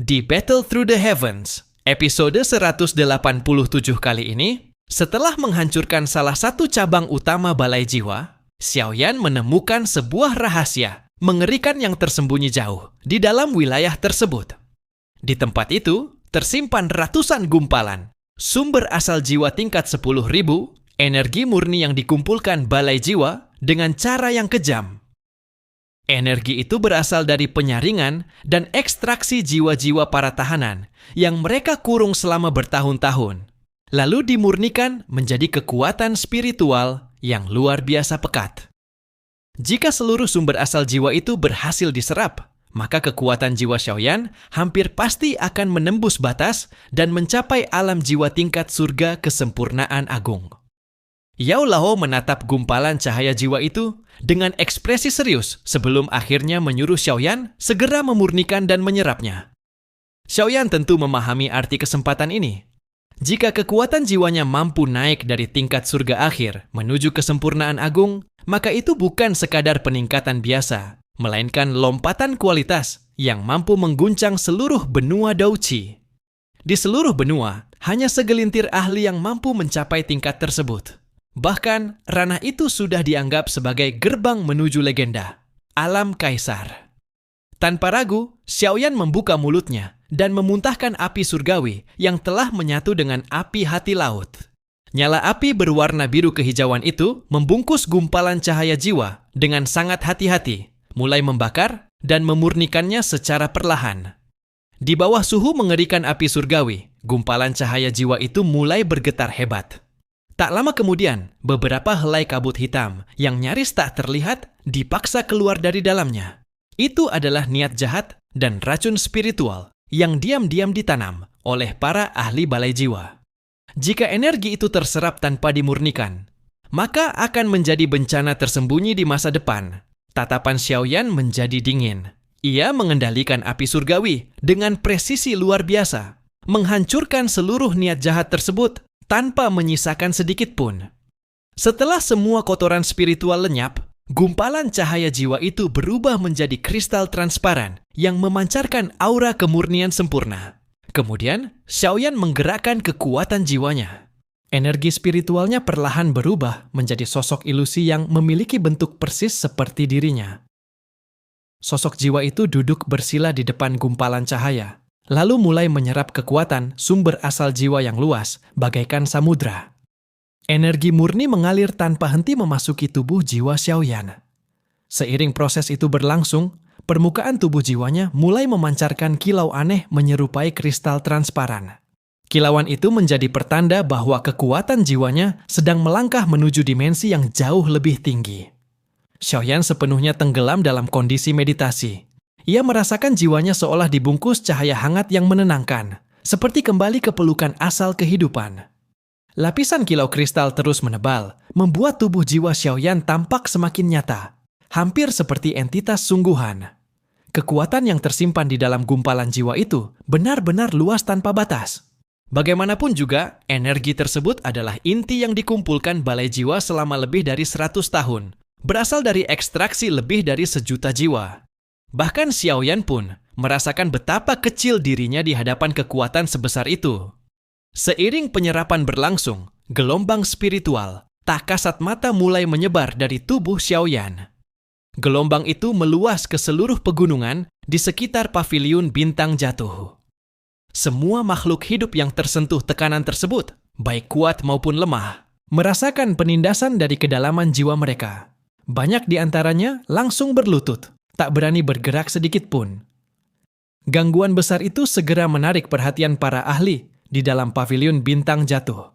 Di Battle Through the Heavens, episode 187 kali ini, setelah menghancurkan salah satu cabang utama Balai Jiwa, Xiaoyan menemukan sebuah rahasia mengerikan yang tersembunyi jauh di dalam wilayah tersebut. Di tempat itu, tersimpan ratusan gumpalan, sumber asal jiwa tingkat 10.000, energi murni yang dikumpulkan Balai Jiwa dengan cara yang kejam. Energi itu berasal dari penyaringan dan ekstraksi jiwa-jiwa para tahanan yang mereka kurung selama bertahun-tahun, lalu dimurnikan menjadi kekuatan spiritual yang luar biasa pekat. Jika seluruh sumber asal jiwa itu berhasil diserap, maka kekuatan jiwa Xiaoyan hampir pasti akan menembus batas dan mencapai alam jiwa tingkat surga kesempurnaan agung. Yao Lao menatap gumpalan cahaya jiwa itu dengan ekspresi serius sebelum akhirnya menyuruh Xiaoyan segera memurnikan dan menyerapnya. Xiaoyan tentu memahami arti kesempatan ini. Jika kekuatan jiwanya mampu naik dari tingkat surga akhir menuju kesempurnaan agung, maka itu bukan sekadar peningkatan biasa, melainkan lompatan kualitas yang mampu mengguncang seluruh benua Douqi. Di seluruh benua, hanya segelintir ahli yang mampu mencapai tingkat tersebut. Bahkan, ranah itu sudah dianggap sebagai gerbang menuju legenda, alam kaisar. Tanpa ragu, Xiaoyan membuka mulutnya dan memuntahkan api surgawi yang telah menyatu dengan api hati laut. Nyala api berwarna biru kehijauan itu membungkus gumpalan cahaya jiwa dengan sangat hati-hati, mulai membakar dan memurnikannya secara perlahan. Di bawah suhu mengerikan api surgawi, gumpalan cahaya jiwa itu mulai bergetar hebat. Tak lama kemudian, beberapa helai kabut hitam yang nyaris tak terlihat dipaksa keluar dari dalamnya. Itu adalah niat jahat dan racun spiritual yang diam-diam ditanam oleh para ahli Balai Jiwa. Jika energi itu terserap tanpa dimurnikan, maka akan menjadi bencana tersembunyi di masa depan. Tatapan Xiaoyan menjadi dingin. Ia mengendalikan api surgawi dengan presisi luar biasa, menghancurkan seluruh niat jahat tersebut tanpa menyisakan sedikit pun. Setelah semua kotoran spiritual lenyap, gumpalan cahaya jiwa itu berubah menjadi kristal transparan yang memancarkan aura kemurnian sempurna. Kemudian, Xiaoyan menggerakkan kekuatan jiwanya. Energi spiritualnya perlahan berubah menjadi sosok ilusi yang memiliki bentuk persis seperti dirinya. Sosok jiwa itu duduk bersila di depan gumpalan cahaya, lalu mulai menyerap kekuatan sumber asal jiwa yang luas, bagaikan samudra. Energi murni mengalir tanpa henti memasuki tubuh jiwa Xiaoyan. Seiring proses itu berlangsung, permukaan tubuh jiwanya mulai memancarkan kilau aneh menyerupai kristal transparan. Kilauan itu menjadi pertanda bahwa kekuatan jiwanya sedang melangkah menuju dimensi yang jauh lebih tinggi. Xiaoyan sepenuhnya tenggelam dalam kondisi meditasi. Ia merasakan jiwanya seolah dibungkus cahaya hangat yang menenangkan, seperti kembali ke pelukan asal kehidupan. Lapisan kilau kristal terus menebal, membuat tubuh jiwa Xiaoyan tampak semakin nyata, hampir seperti entitas sungguhan. Kekuatan yang tersimpan di dalam gumpalan jiwa itu benar-benar luas tanpa batas. Bagaimanapun juga, energi tersebut adalah inti yang dikumpulkan Balai Jiwa selama lebih dari 100 tahun, berasal dari ekstraksi lebih dari 1.000.000 jiwa. Bahkan Xiaoyan pun merasakan betapa kecil dirinya di hadapan kekuatan sebesar itu. Seiring penyerapan berlangsung, gelombang spiritual tak kasat mata mulai menyebar dari tubuh Xiaoyan. Gelombang itu meluas ke seluruh pegunungan di sekitar paviliun bintang jatuh. Semua makhluk hidup yang tersentuh tekanan tersebut, baik kuat maupun lemah, merasakan penindasan dari kedalaman jiwa mereka. Banyak di antaranya langsung berlutut, tak berani bergerak sedikit pun. Gangguan besar itu segera menarik perhatian para ahli di dalam paviliun bintang jatuh.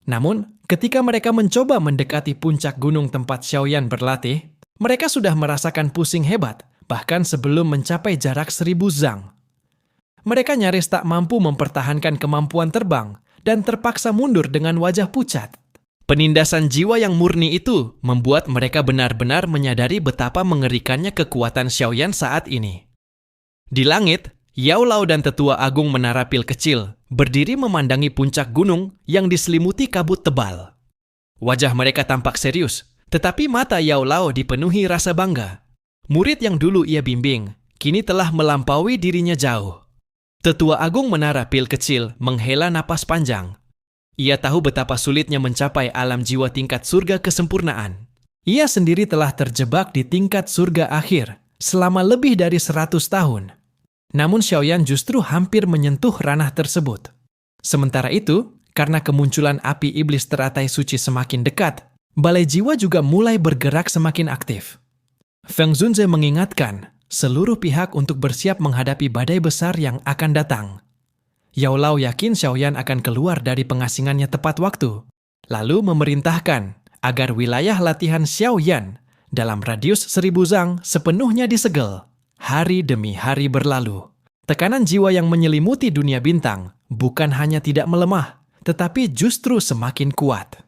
Namun, ketika mereka mencoba mendekati puncak gunung tempat Xiaoyan berlatih, mereka sudah merasakan pusing hebat, bahkan sebelum mencapai jarak 1.000 zang. Mereka nyaris tak mampu mempertahankan kemampuan terbang dan terpaksa mundur dengan wajah pucat. Penindasan jiwa yang murni itu membuat mereka benar-benar menyadari betapa mengerikannya kekuatan Xiaoyan saat ini. Di langit, Yao Lao dan Tetua Agung Menara Pil Kecil berdiri memandangi puncak gunung yang diselimuti kabut tebal. Wajah mereka tampak serius, tetapi mata Yao Lao dipenuhi rasa bangga. Murid yang dulu ia bimbing, kini telah melampaui dirinya jauh. Tetua Agung Menara Pil Kecil menghela napas panjang. Ia tahu betapa sulitnya mencapai alam jiwa tingkat surga kesempurnaan. Ia sendiri telah terjebak di tingkat surga akhir selama lebih dari 100 tahun. Namun Xiaoyan justru hampir menyentuh ranah tersebut. Sementara itu, karena kemunculan api iblis teratai suci semakin dekat, balai jiwa juga mulai bergerak semakin aktif. Feng Zunze mengingatkan seluruh pihak untuk bersiap menghadapi badai besar yang akan datang. Yao Lao yakin Xiaoyan akan keluar dari pengasingannya tepat waktu, lalu memerintahkan agar wilayah latihan Xiaoyan dalam radius 1000 zang sepenuhnya disegel. Hari demi hari berlalu. Tekanan jiwa yang menyelimuti dunia bintang bukan hanya tidak melemah, tetapi justru semakin kuat.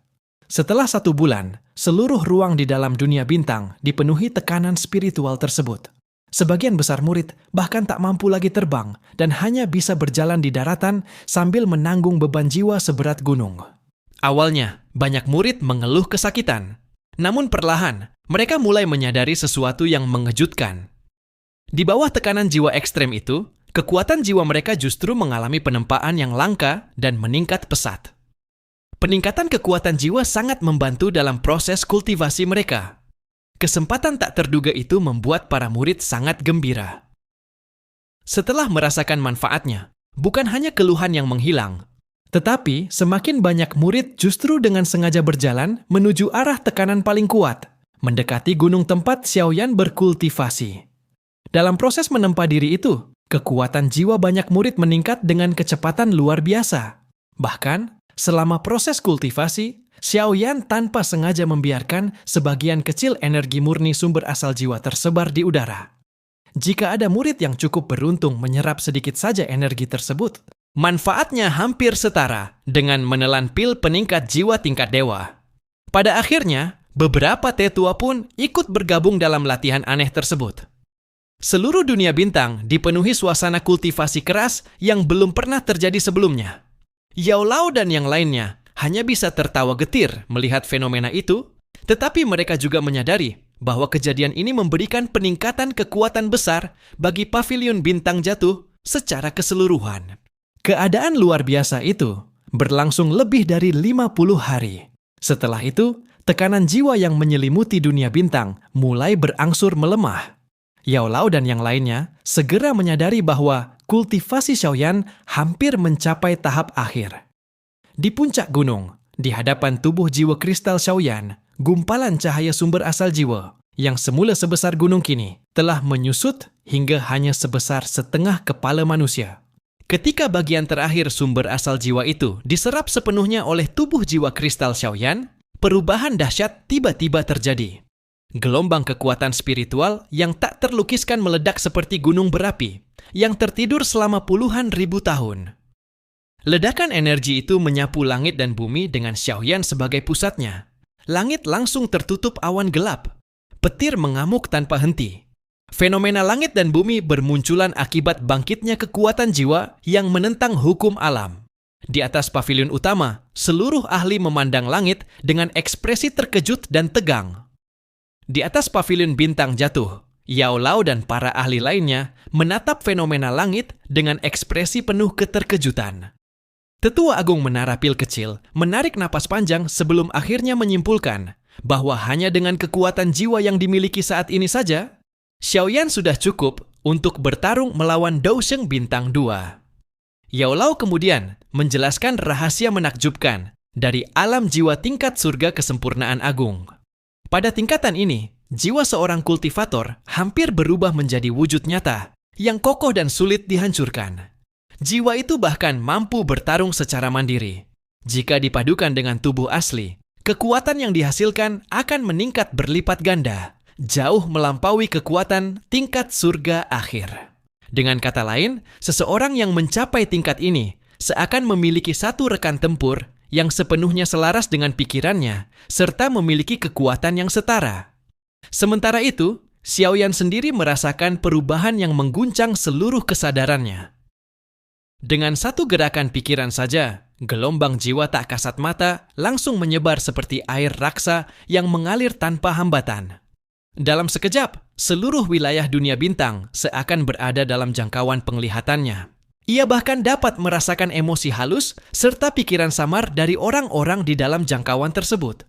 Setelah 1 bulan, seluruh ruang di dalam dunia bintang dipenuhi tekanan spiritual tersebut. Sebagian besar murid bahkan tak mampu lagi terbang dan hanya bisa berjalan di daratan sambil menanggung beban jiwa seberat gunung. Awalnya, banyak murid mengeluh kesakitan. Namun perlahan, mereka mulai menyadari sesuatu yang mengejutkan. Di bawah tekanan jiwa ekstrem itu, kekuatan jiwa mereka justru mengalami penempaan yang langka dan meningkat pesat. Peningkatan kekuatan jiwa sangat membantu dalam proses kultivasi mereka. Kesempatan tak terduga itu membuat para murid sangat gembira. Setelah merasakan manfaatnya, bukan hanya keluhan yang menghilang, tetapi semakin banyak murid justru dengan sengaja berjalan menuju arah tekanan paling kuat, mendekati gunung tempat Xiaoyan berkultivasi. Dalam proses menempa diri itu, kekuatan jiwa banyak murid meningkat dengan kecepatan luar biasa. Bahkan, selama proses kultivasi, Xiaoyan tanpa sengaja membiarkan sebagian kecil energi murni sumber asal jiwa tersebar di udara. Jika ada murid yang cukup beruntung menyerap sedikit saja energi tersebut, manfaatnya hampir setara dengan menelan pil peningkat jiwa tingkat dewa. Pada akhirnya, beberapa tetua pun ikut bergabung dalam latihan aneh tersebut. Seluruh dunia bintang dipenuhi suasana kultivasi keras yang belum pernah terjadi sebelumnya. Yao Lao dan yang lainnya hanya bisa tertawa getir melihat fenomena itu, tetapi mereka juga menyadari bahwa kejadian ini memberikan peningkatan kekuatan besar bagi pavilion bintang jatuh secara keseluruhan. Keadaan luar biasa itu berlangsung lebih dari 50 hari. Setelah itu, tekanan jiwa yang menyelimuti dunia bintang mulai berangsur melemah. Yao Lao dan yang lainnya segera menyadari bahwa kultivasi Xiaoyan hampir mencapai tahap akhir. Di puncak gunung, di hadapan tubuh jiwa kristal Xiaoyan, gumpalan cahaya sumber asal jiwa yang semula sebesar gunung kini telah menyusut hingga hanya sebesar setengah kepala manusia. Ketika bagian terakhir sumber asal jiwa itu diserap sepenuhnya oleh tubuh jiwa kristal Xiaoyan, perubahan dahsyat tiba-tiba terjadi. Gelombang kekuatan spiritual yang tak terlukiskan meledak seperti gunung berapi yang tertidur selama puluhan ribu tahun. Ledakan energi itu menyapu langit dan bumi dengan Xiaoyan sebagai pusatnya. Langit langsung tertutup awan gelap. Petir mengamuk tanpa henti. Fenomena langit dan bumi bermunculan akibat bangkitnya kekuatan jiwa yang menentang hukum alam. Di atas pavilion utama, seluruh ahli memandang langit dengan ekspresi terkejut dan tegang. Di atas pavilion bintang jatuh, Yao Lao dan para ahli lainnya menatap fenomena langit dengan ekspresi penuh keterkejutan. Tetua Agung Menara Pil Kecil menarik napas panjang sebelum akhirnya menyimpulkan bahwa hanya dengan kekuatan jiwa yang dimiliki saat ini saja, Xiaoyan sudah cukup untuk bertarung melawan Dousheng Bintang 2. Yao Lao kemudian menjelaskan rahasia menakjubkan dari alam jiwa tingkat surga kesempurnaan agung. Pada tingkatan ini, jiwa seorang kultivator hampir berubah menjadi wujud nyata yang kokoh dan sulit dihancurkan. Jiwa itu bahkan mampu bertarung secara mandiri. Jika dipadukan dengan tubuh asli, kekuatan yang dihasilkan akan meningkat berlipat ganda, jauh melampaui kekuatan tingkat surga akhir. Dengan kata lain, seseorang yang mencapai tingkat ini seakan memiliki satu rekan tempur yang sepenuhnya selaras dengan pikirannya, serta memiliki kekuatan yang setara. Sementara itu, Xiaoyan sendiri merasakan perubahan yang mengguncang seluruh kesadarannya. Dengan satu gerakan pikiran saja, gelombang jiwa tak kasat mata langsung menyebar seperti air raksa yang mengalir tanpa hambatan. Dalam sekejap, seluruh wilayah dunia bintang seakan berada dalam jangkauan penglihatannya. Ia bahkan dapat merasakan emosi halus serta pikiran samar dari orang-orang di dalam jangkauan tersebut.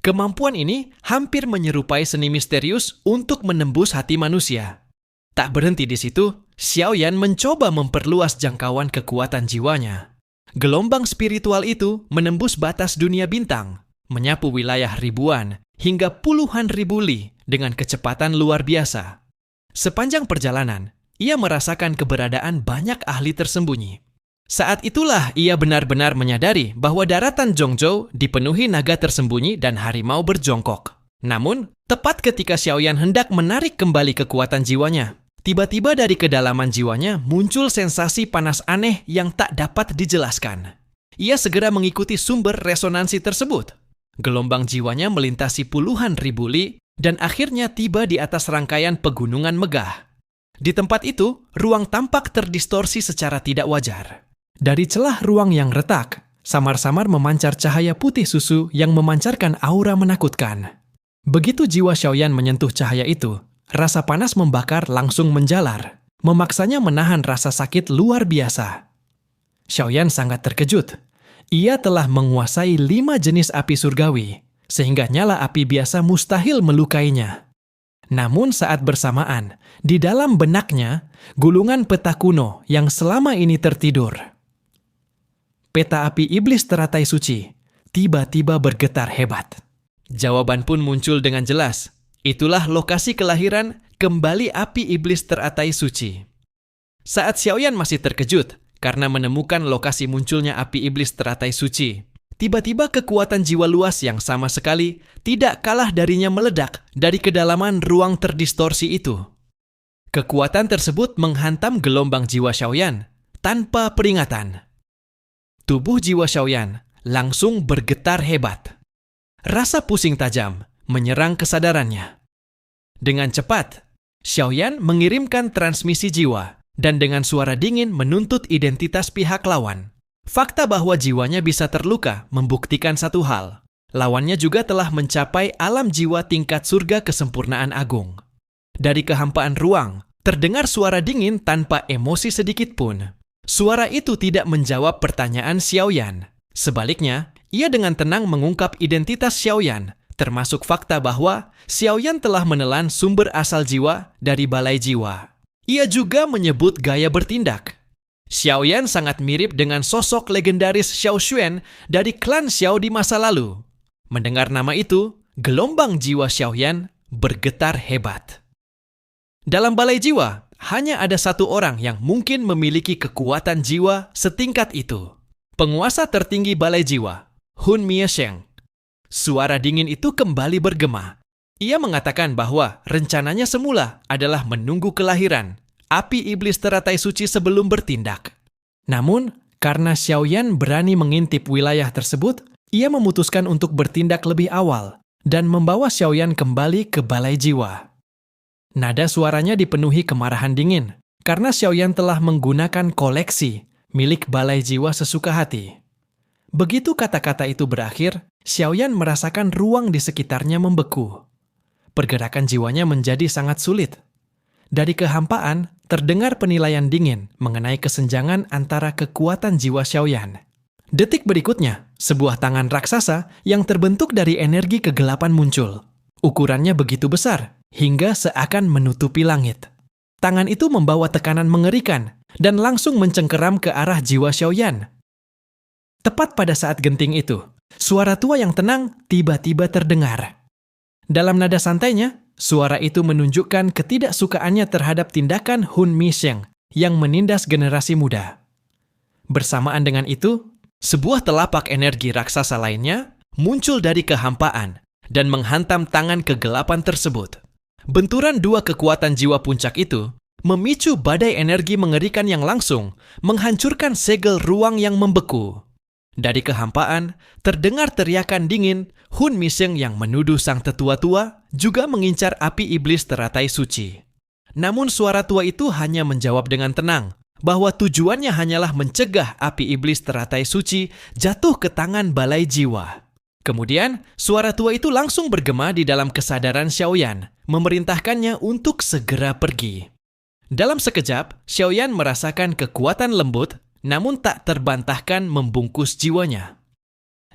Kemampuan ini hampir menyerupai seni misterius untuk menembus hati manusia. Tak berhenti di situ, Xiaoyan mencoba memperluas jangkauan kekuatan jiwanya. Gelombang spiritual itu menembus batas dunia bintang, menyapu wilayah ribuan hingga puluhan ribu li dengan kecepatan luar biasa. Sepanjang perjalanan, ia merasakan keberadaan banyak ahli tersembunyi. Saat itulah ia benar-benar menyadari bahwa daratan Zhongzhou dipenuhi naga tersembunyi dan harimau berjongkok. Namun, tepat ketika Xiaoyan hendak menarik kembali kekuatan jiwanya, tiba-tiba dari kedalaman jiwanya muncul sensasi panas aneh yang tak dapat dijelaskan. Ia segera mengikuti sumber resonansi tersebut. Gelombang jiwanya melintasi puluhan ribu li dan akhirnya tiba di atas rangkaian pegunungan megah. Di tempat itu, ruang tampak terdistorsi secara tidak wajar. Dari celah ruang yang retak, samar-samar memancar cahaya putih susu yang memancarkan aura menakutkan. Begitu jiwa Xiaoyan menyentuh cahaya itu, rasa panas membakar langsung menjalar, memaksanya menahan rasa sakit luar biasa. Xiaoyan sangat terkejut. Ia telah menguasai 5 jenis api surgawi, sehingga nyala api biasa mustahil melukainya. Namun saat bersamaan, di dalam benaknya, gulungan peta kuno yang selama ini tertidur. Peta api iblis teratai suci tiba-tiba bergetar hebat. Jawaban pun muncul dengan jelas. Itulah lokasi kelahiran kembali api iblis teratai suci. Saat Xiaoyan masih terkejut karena menemukan lokasi munculnya api iblis teratai suci, tiba-tiba kekuatan jiwa luas yang sama sekali tidak kalah darinya meledak dari kedalaman ruang terdistorsi itu. Kekuatan tersebut menghantam gelombang jiwa Xiaoyan tanpa peringatan. Tubuh jiwa Xiaoyan langsung bergetar hebat. Rasa pusing tajam menyerang kesadarannya. Dengan cepat, Xiaoyan mengirimkan transmisi jiwa dan dengan suara dingin menuntut identitas pihak lawan. Fakta bahwa jiwanya bisa terluka membuktikan satu hal. Lawannya juga telah mencapai alam jiwa tingkat surga kesempurnaan agung. Dari kehampaan ruang, terdengar suara dingin tanpa emosi sedikit pun. Suara itu tidak menjawab pertanyaan Xiaoyan. Sebaliknya, ia dengan tenang mengungkap identitas Xiaoyan, termasuk fakta bahwa Xiaoyan telah menelan sumber asal jiwa dari balai jiwa. Ia juga menyebut gaya bertindak. Xiaoyan sangat mirip dengan sosok legendaris Xiao Xuan dari klan Xiao di masa lalu. Mendengar nama itu, gelombang jiwa Xiaoyan bergetar hebat. Dalam balai jiwa, hanya ada satu orang yang mungkin memiliki kekuatan jiwa setingkat itu. Penguasa tertinggi balai jiwa, Hun Miesheng. Suara dingin itu kembali bergema. Ia mengatakan bahwa rencananya semula adalah menunggu kelahiran api iblis teratai suci sebelum bertindak. Namun, karena Xiaoyan berani mengintip wilayah tersebut, ia memutuskan untuk bertindak lebih awal dan membawa Xiaoyan kembali ke balai jiwa. Nada suaranya dipenuhi kemarahan dingin karena Xiaoyan telah menggunakan koleksi milik balai jiwa sesuka hati. Begitu kata-kata itu berakhir, Xiaoyan merasakan ruang di sekitarnya membeku. Pergerakan jiwanya menjadi sangat sulit. Dari kehampaan, terdengar penilaian dingin mengenai kesenjangan antara kekuatan jiwa Xiaoyan. Detik berikutnya, sebuah tangan raksasa yang terbentuk dari energi kegelapan muncul. Ukurannya begitu besar, hingga seakan menutupi langit. Tangan itu membawa tekanan mengerikan dan langsung mencengkeram ke arah jiwa Xiaoyan. Tepat pada saat genting itu, suara tua yang tenang tiba-tiba terdengar. Dalam nada santainya, suara itu menunjukkan ketidaksukaannya terhadap tindakan Hun Miesheng yang menindas generasi muda. Bersamaan dengan itu, sebuah telapak energi raksasa lainnya muncul dari kehampaan dan menghantam tangan kegelapan tersebut. Benturan dua kekuatan jiwa puncak itu memicu badai energi mengerikan yang langsung menghancurkan segel ruang yang membeku. Dari kehampaan, terdengar teriakan dingin Hun Miesheng yang menuduh sang tetua tua juga mengincar api iblis teratai suci. Namun suara tua itu hanya menjawab dengan tenang bahwa tujuannya hanyalah mencegah api iblis teratai suci jatuh ke tangan balai jiwa. Kemudian, suara tua itu langsung bergema di dalam kesadaran Xiaoyan, memerintahkannya untuk segera pergi. Dalam sekejap, Xiaoyan merasakan kekuatan lembut, namun tak terbantahkan membungkus jiwanya.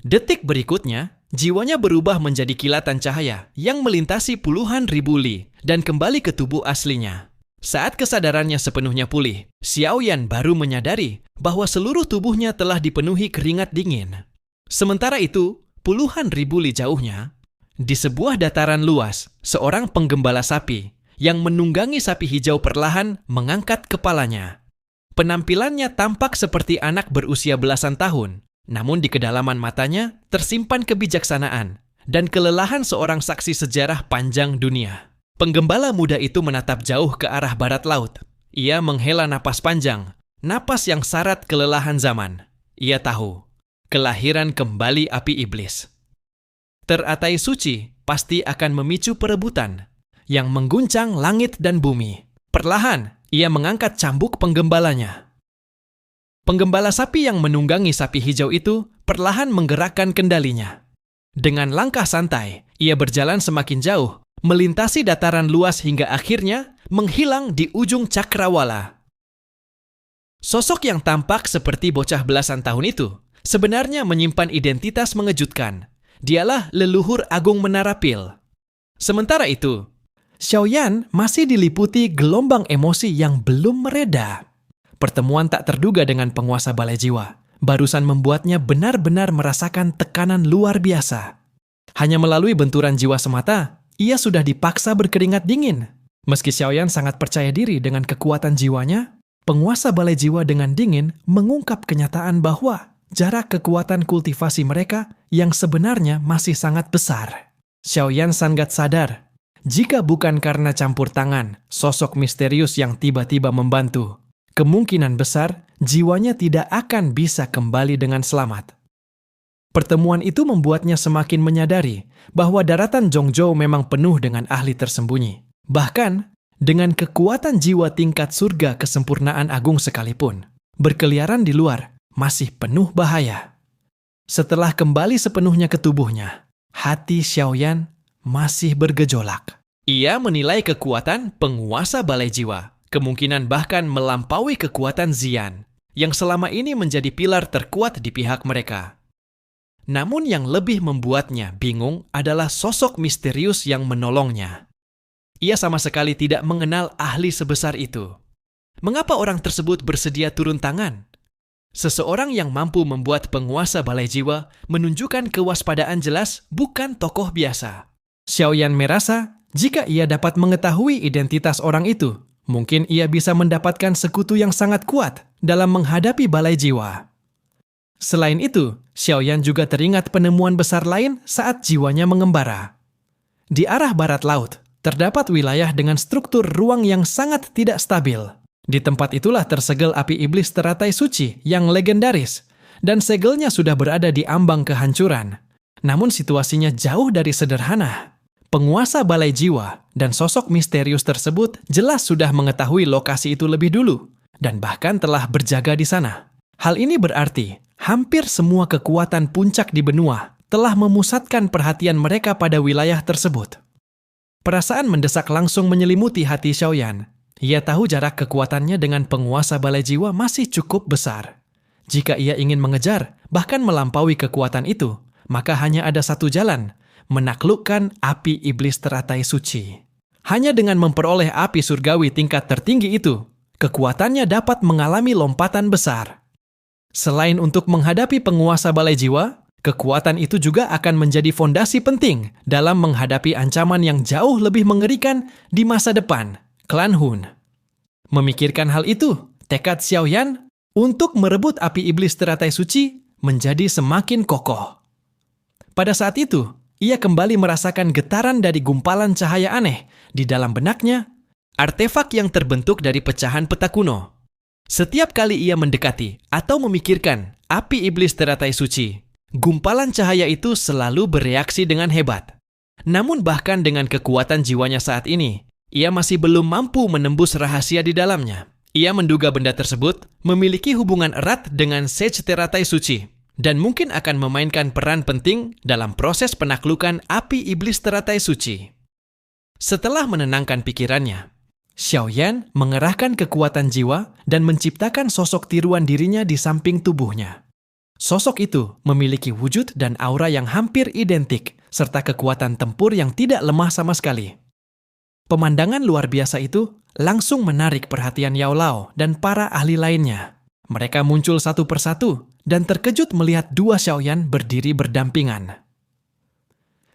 Detik berikutnya, jiwanya berubah menjadi kilatan cahaya yang melintasi puluhan ribu li dan kembali ke tubuh aslinya. Saat kesadarannya sepenuhnya pulih, Xiaoyan baru menyadari bahwa seluruh tubuhnya telah dipenuhi keringat dingin. Sementara itu, puluhan ribu li jauhnya, di sebuah dataran luas, seorang penggembala sapi yang menunggangi sapi hijau perlahan mengangkat kepalanya. Penampilannya tampak seperti anak berusia belasan tahun, namun di kedalaman matanya tersimpan kebijaksanaan dan kelelahan seorang saksi sejarah panjang dunia. Penggembala muda itu menatap jauh ke arah barat laut. Ia menghela napas panjang, napas yang syarat kelelahan zaman. Ia tahu, kelahiran kembali api iblis. Teratai suci pasti akan memicu perebutan yang mengguncang langit dan bumi. Perlahan, ia mengangkat cambuk penggembalanya. Penggembala sapi yang menunggangi sapi hijau itu perlahan menggerakkan kendalinya. Dengan langkah santai, ia berjalan semakin jauh, melintasi dataran luas hingga akhirnya menghilang di ujung cakrawala. Sosok yang tampak seperti bocah belasan tahun itu sebenarnya menyimpan identitas mengejutkan. Dialah leluhur agung Menara Pil. Sementara itu, Xiaoyan masih diliputi gelombang emosi yang belum mereda. Pertemuan tak terduga dengan penguasa balai jiwa barusan membuatnya benar-benar merasakan tekanan luar biasa. Hanya melalui benturan jiwa semata, ia sudah dipaksa berkeringat dingin. Meski Xiaoyan sangat percaya diri dengan kekuatan jiwanya, penguasa balai jiwa dengan dingin mengungkap kenyataan bahwa jarak kekuatan kultivasi mereka yang sebenarnya masih sangat besar. Xiaoyan sangat sadar, jika bukan karena campur tangan sosok misterius yang tiba-tiba membantu, kemungkinan besar jiwanya tidak akan bisa kembali dengan selamat. Pertemuan itu membuatnya semakin menyadari bahwa daratan Zhongzhou memang penuh dengan ahli tersembunyi. Bahkan, dengan kekuatan jiwa tingkat surga kesempurnaan agung sekalipun, berkeliaran di luar masih penuh bahaya. Setelah kembali sepenuhnya ke tubuhnya, hati Xiaoyan masih bergejolak. Ia menilai kekuatan penguasa balai jiwa, kemungkinan bahkan melampaui kekuatan Xian, yang selama ini menjadi pilar terkuat di pihak mereka. Namun yang lebih membuatnya bingung adalah sosok misterius yang menolongnya. Ia sama sekali tidak mengenal ahli sebesar itu. Mengapa orang tersebut bersedia turun tangan? Seseorang yang mampu membuat penguasa balai jiwa menunjukkan kewaspadaan jelas bukan tokoh biasa. Xiaoyan merasa jika ia dapat mengetahui identitas orang itu, mungkin ia bisa mendapatkan sekutu yang sangat kuat dalam menghadapi balai jiwa. Selain itu, Xiaoyan juga teringat penemuan besar lain saat jiwanya mengembara. Di arah barat laut, terdapat wilayah dengan struktur ruang yang sangat tidak stabil. Di tempat itulah tersegel api iblis teratai suci yang legendaris, dan segelnya sudah berada di ambang kehancuran. Namun situasinya jauh dari sederhana. Penguasa balai jiwa dan sosok misterius tersebut jelas sudah mengetahui lokasi itu lebih dulu, dan bahkan telah berjaga di sana. Hal ini berarti hampir semua kekuatan puncak di benua telah memusatkan perhatian mereka pada wilayah tersebut. Perasaan mendesak langsung menyelimuti hati Xiaoyan. Ia tahu jarak kekuatannya dengan penguasa balai jiwa masih cukup besar. Jika ia ingin mengejar, bahkan melampaui kekuatan itu, maka hanya ada satu jalan, menaklukkan api iblis teratai suci. Hanya dengan memperoleh api surgawi tingkat tertinggi itu, kekuatannya dapat mengalami lompatan besar. Selain untuk menghadapi penguasa balai jiwa, kekuatan itu juga akan menjadi fondasi penting dalam menghadapi ancaman yang jauh lebih mengerikan di masa depan, klan Hun. Memikirkan hal itu, tekad Xiaoyan untuk merebut api iblis teratai suci menjadi semakin kokoh. Pada saat itu, ia kembali merasakan getaran dari gumpalan cahaya aneh di dalam benaknya, artefak yang terbentuk dari pecahan peta kuno. Setiap kali ia mendekati atau memikirkan api iblis teratai suci, gumpalan cahaya itu selalu bereaksi dengan hebat. Namun bahkan dengan kekuatan jiwanya saat ini, ia masih belum mampu menembus rahasia di dalamnya. Ia menduga benda tersebut memiliki hubungan erat dengan Sage teratai suci dan mungkin akan memainkan peran penting dalam proses penaklukan api iblis teratai suci. Setelah menenangkan pikirannya, Xiaoyan mengerahkan kekuatan jiwa dan menciptakan sosok tiruan dirinya di samping tubuhnya. Sosok itu memiliki wujud dan aura yang hampir identik, serta kekuatan tempur yang tidak lemah sama sekali. Pemandangan luar biasa itu langsung menarik perhatian Yao Lao dan para ahli lainnya. Mereka muncul satu persatu dan terkejut melihat dua Xiaoyan berdiri berdampingan.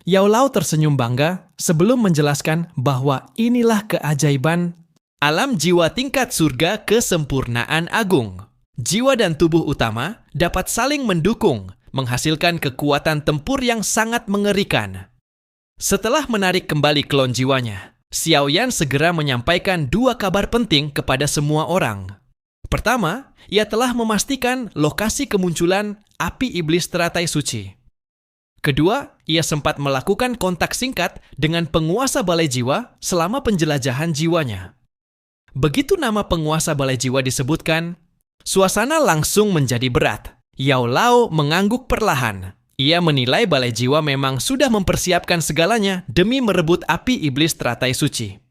Yao Lao tersenyum bangga sebelum menjelaskan bahwa inilah keajaiban alam jiwa tingkat surga kesempurnaan agung. Jiwa dan tubuh utama dapat saling mendukung, menghasilkan kekuatan tempur yang sangat mengerikan. Setelah menarik kembali klon jiwanya, Xiaoyan segera menyampaikan dua kabar penting kepada semua orang. Pertama, ia telah memastikan lokasi kemunculan api iblis teratai suci. Kedua, ia sempat melakukan kontak singkat dengan penguasa balai jiwa selama penjelajahan jiwanya. Begitu nama penguasa balai jiwa disebutkan, suasana langsung menjadi berat. Yao Lao mengangguk perlahan. Ia menilai balai jiwa memang sudah mempersiapkan segalanya demi merebut api iblis teratai suci.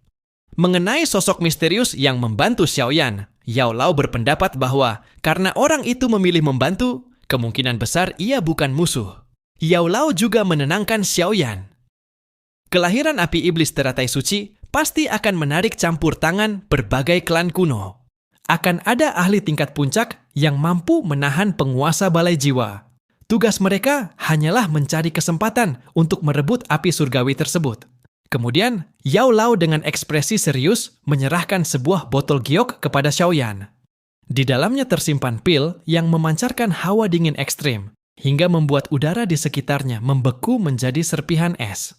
Mengenai sosok misterius yang membantu Xiaoyan, Yao Lao berpendapat bahwa karena orang itu memilih membantu, kemungkinan besar ia bukan musuh. Yao Lao juga menenangkan Xiaoyan. Kelahiran api iblis teratai suci pasti akan menarik campur tangan berbagai klan kuno. Akan ada ahli tingkat puncak yang mampu menahan penguasa balai jiwa. Tugas mereka hanyalah mencari kesempatan untuk merebut api surgawi tersebut. Kemudian, Yao Lao dengan ekspresi serius menyerahkan sebuah botol giok kepada Xiaoyan. Di dalamnya tersimpan pil yang memancarkan hawa dingin ekstrim, hingga membuat udara di sekitarnya membeku menjadi serpihan es.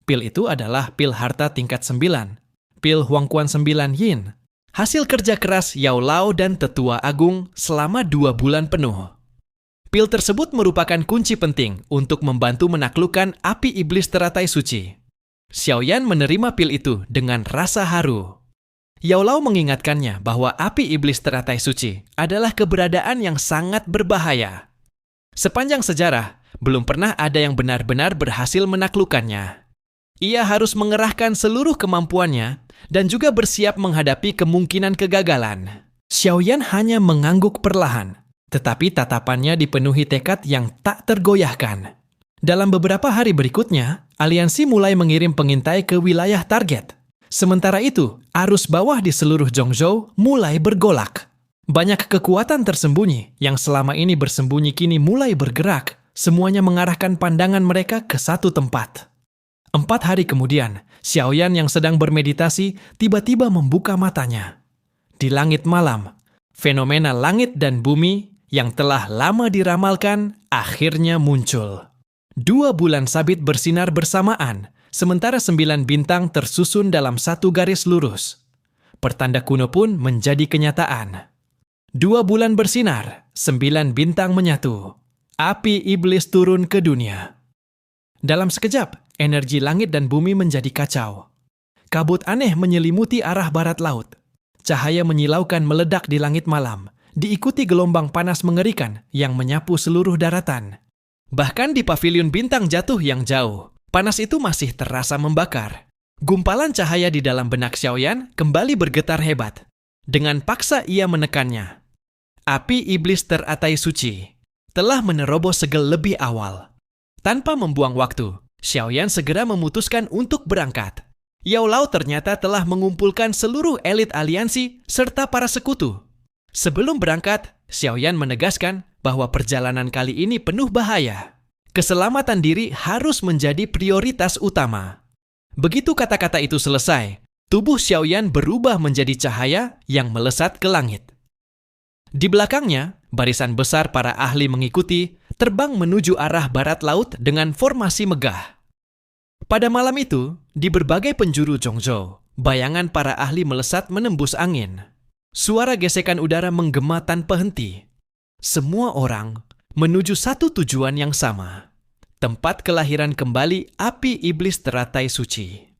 Pil itu adalah pil harta tingkat 9, pil Huangquan 9 Yin. Hasil kerja keras Yao Lao dan Tetua Agung selama 2 bulan penuh. Pil tersebut merupakan kunci penting untuk membantu menaklukkan api iblis teratai suci. Xiaoyan menerima pil itu dengan rasa haru. Yao Lao mengingatkannya bahwa api iblis teratai suci adalah keberadaan yang sangat berbahaya. Sepanjang sejarah, belum pernah ada yang benar-benar berhasil menaklukkannya. Ia harus mengerahkan seluruh kemampuannya dan juga bersiap menghadapi kemungkinan kegagalan. Xiaoyan hanya mengangguk perlahan, tetapi tatapannya dipenuhi tekad yang tak tergoyahkan. Dalam beberapa hari berikutnya, aliansi mulai mengirim pengintai ke wilayah target. Sementara itu, arus bawah di seluruh Zhongzhou mulai bergolak. Banyak kekuatan tersembunyi yang selama ini bersembunyi kini mulai bergerak. Semuanya mengarahkan pandangan mereka ke satu tempat. 4 hari kemudian, Xiaoyan yang sedang bermeditasi tiba-tiba membuka matanya. Di langit malam, fenomena langit dan bumi yang telah lama diramalkan akhirnya muncul. 2 bulan sabit bersinar bersamaan, sementara 9 bintang tersusun dalam satu garis lurus. Pertanda kuno pun menjadi kenyataan. 2 bulan bersinar, 9 bintang menyatu. Api iblis turun ke dunia. Dalam sekejap, energi langit dan bumi menjadi kacau. Kabut aneh menyelimuti arah barat laut. Cahaya menyilaukan meledak di langit malam, diikuti gelombang panas mengerikan yang menyapu seluruh daratan. Bahkan di pavilion bintang jatuh yang jauh, panas itu masih terasa membakar. Gumpalan cahaya di dalam benak Xiaoyan kembali bergetar hebat. Dengan paksa ia menekannya. Api iblis teratai suci telah menerobos segel lebih awal. Tanpa membuang waktu, Xiaoyan segera memutuskan untuk berangkat. Yao Lao ternyata telah mengumpulkan seluruh elit aliansi serta para sekutu. Sebelum berangkat, Xiaoyan menegaskan bahwa perjalanan kali ini penuh bahaya. Keselamatan diri harus menjadi prioritas utama. Begitu kata-kata itu selesai, tubuh Xiaoyan berubah menjadi cahaya yang melesat ke langit. Di belakangnya, barisan besar para ahli mengikuti, terbang menuju arah barat laut dengan formasi megah. Pada malam itu, di berbagai penjuru Zhongzhou, bayangan para ahli melesat menembus angin. Suara gesekan udara menggema tanpa henti. Semua orang menuju satu tujuan yang sama. Tempat kelahiran kembali api iblis teratai suci.